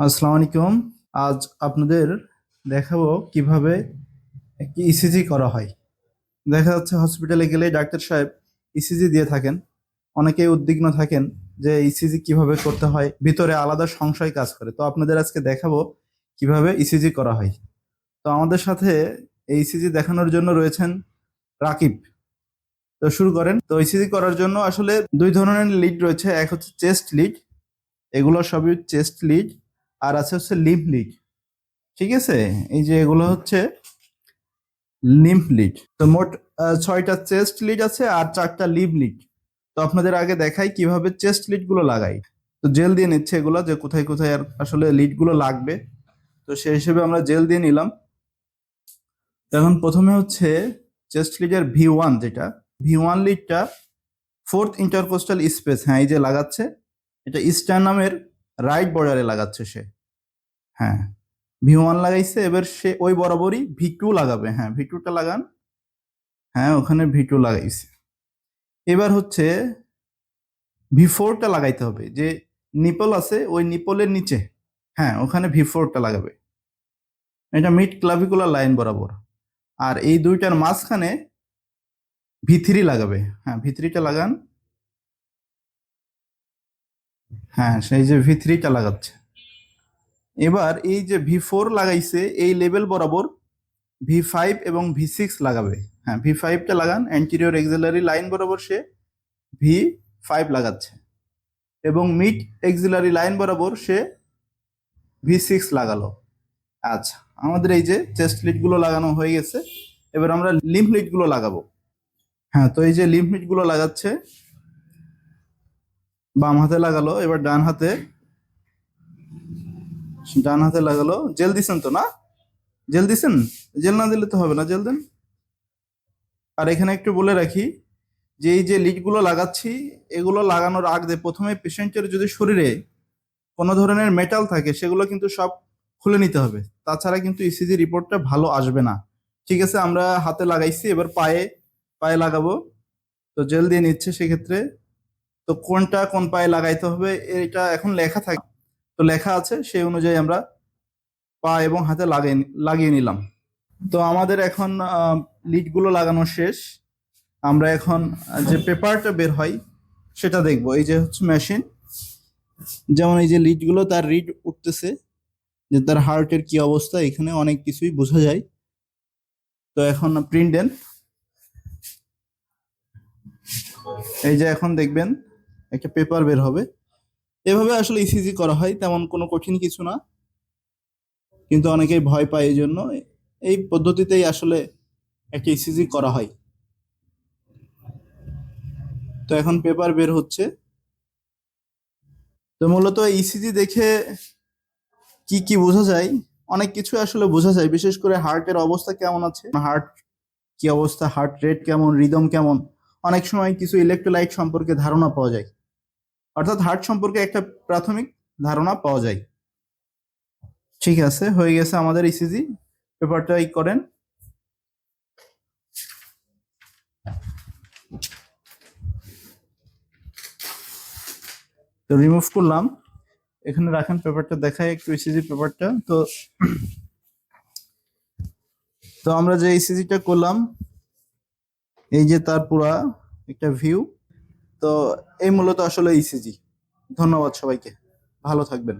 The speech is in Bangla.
আসসালামু আলাইকুম। আজ আপনাদের দেখাবো কিভাবে একটি ইসিজি করা হয়। দেখা যাচ্ছে হসপিটালে গেলে ডাক্তার সাহেব ইসিজি দিয়ে থাকেন। অনেকেই উদ্বিগ্ন থাকেন যে ইসিজি কিভাবে করতে হয়, ভিতরে আলাদা সংশয় কাজ করে। তো আপনাদের আজকে দেখাবো কিভাবে ইসিজি করা হয়। তো আমাদের সাথে এই ইসিজি দেখানোর জন্য রয়েছেন রাকিব। তো শুরু করেন। তো ইসিজি করার জন্য আসলে দুই ধরনের লিড রয়েছে, এক হচ্ছে চেস্ট লিড, এগুলো সবই চেস্ট লিড, আর আছে হচ্ছে লিম্ফ লিড। ঠিক আছে, এই যে এগুলো হচ্ছে লিম্ফ লিড। তো মোট 6টা চেস্ট লিড আছে আর 4টা লিম্ফ লিড। তো আপনাদের আগে দেখাই কিভাবে চেস্ট লিড গুলো লাগাই। তো জেল দিয়ে নিচ্ছে এগুলো, যে কোথায় কোথায় আর আসলে লিড গুলো লাগবে। তো সেই হিসেবে আমরা জেল দিয়ে নিলাম। এখন প্রথমে হচ্ছে চেস্ট লিডের V1, যেটা V1 লিডটা ফোর্থ ইন্টারকোস্টাল স্পেস, হ্যাঁ এই যে লাগাচ্ছে, এটা স্টারনামের রাইট বর্ডারে লাগাচ্ছে সে। হ্যাঁ, V1 লাগাইছে, এবার সে ওই বরাবরই V2 লাগাবে। হ্যাঁ, V2টা লাগান। হ্যাঁ, ওখানে V2 লাগাইছে। এবার হচ্ছে V4টা লাগাইতে হবে, যে নিপল আছে ওই নিপলের নিচে। হ্যাঁ, ওখানে V4টা লাগাবে, এটা মিড ক্লাভিকুলার লাইন বরাবর। আর এই দুইটার মাঝখানে V3 লাগাবে। হ্যাঁ, V3টা লাগান। হ্যাঁ, সেই যে V3টা লাগাচ্ছে। এবার এই যে V4 লাগাইছে এই লেভেল বরাবর V5 এবং V6 লাগাবে। হ্যাঁ, V5টা লাগান, অ্যান্টিরিয়র এক্সিলারি লাইন বরাবর সে V5 লাগাচ্ছে, এবং মিড এক্সিলারি লাইন বরাবর সে V6 লাগালো। আচ্ছা, আমাদের এই যে চেস্ট লিড গুলো লাগানো হয়ে গেছে, এবার আমরা লিম্ফ লিড গুলো লাগাবো। হ্যাঁ, তো এই যে লিম্ফ লিড গুলো লাগাচ্ছে, বাম হাতে লাগালো, এবার ডান হাতে লাগালো। জেল দিছেন তো? না, জেল দিছেন? জেল না দিলে তো হবে না, জেল দেন। আর এখানে একটু বলে রাখি যে এই যে লিড গুলো লাগাচ্ছি, এগুলো লাগানোর আগে প্রথমে পেশেন্টের যদি শরীরে কোনো ধরনের মেটাল থাকে সেগুলো কিন্তু সব খুলে নিতে হবে, তাছাড়া কিন্তু ইসিজি রিপোর্টটা ভালো আসবে না। ঠিক আছে, আমরা হাতে লাগাইছি, এবার পায়ে পায়ে লাগাবো। তো জেল দিয়ে নিচ্ছে সেক্ষেত্রে। তো কোনটা কোন পায়ে লাগাইতে হবে এটা এখন লেখা থাকে, তো লেখা আছে, সেই অনুযায়ী আমরা পা এবং হাতে লাগিয়ে নিলাম। তো আমাদের এখন লিড গুলো লাগানো শেষ। আমরা এখন যে পেপারটা বের হয় সেটা দেখবো। এই যে হচ্ছে মেশিন, যেমন এই যে লিড গুলো তার রিড উঠতেছে, যে তার হার্টের কি অবস্থা, এখানে অনেক কিছুই বোঝা যায়। তো এখন প্রিন্ট দেন। এই যে এখন দেখবেন একটা পেপার বের হবে। এভাবে আসলে ইসিজি করা হয়, তেমন কোনো কঠিন কিছু না, কিন্তু অনেকেই ভয় পায়, এই জন্য এই পদ্ধতিতেই আসলে একটা ইসিজি করা হয়। তো এখন পেপার বের হচ্ছে। তো মূলত ইসিজি দেখে কি কি বোঝা যায়, অনেক কিছু আসলে বোঝা যায়, বিশেষ করে হার্টের অবস্থা কেমন আছে, হার্ট কি অবস্থা, হার্ট রেট কেমন, রিদম কেমন। অনেক সময় কিছু ইলেকট্রোলাইট সম্পর্কে ধারণা পাওয়া যায়, অর্থাৎ হার্ট সম্পর্কে একটা প্রাথমিক ধারণা পাওয়া যায়। ঠিক আছে, হয়ে গেছে আমাদের ইসিজি। পেপারটা করেন। তো রিমুভ করলাম, এখানে রাখেন, পেপারটা দেখাই একটু, ইসিজি পেপারটা। তো তো আমরা যে ইসিজিটা করলাম, এই যে তার পুরা একটা ভিউ। তো এই মূলত আসলে ইসিজি। ধন্যবাদ সবাইকে, ভালো থাকবেন।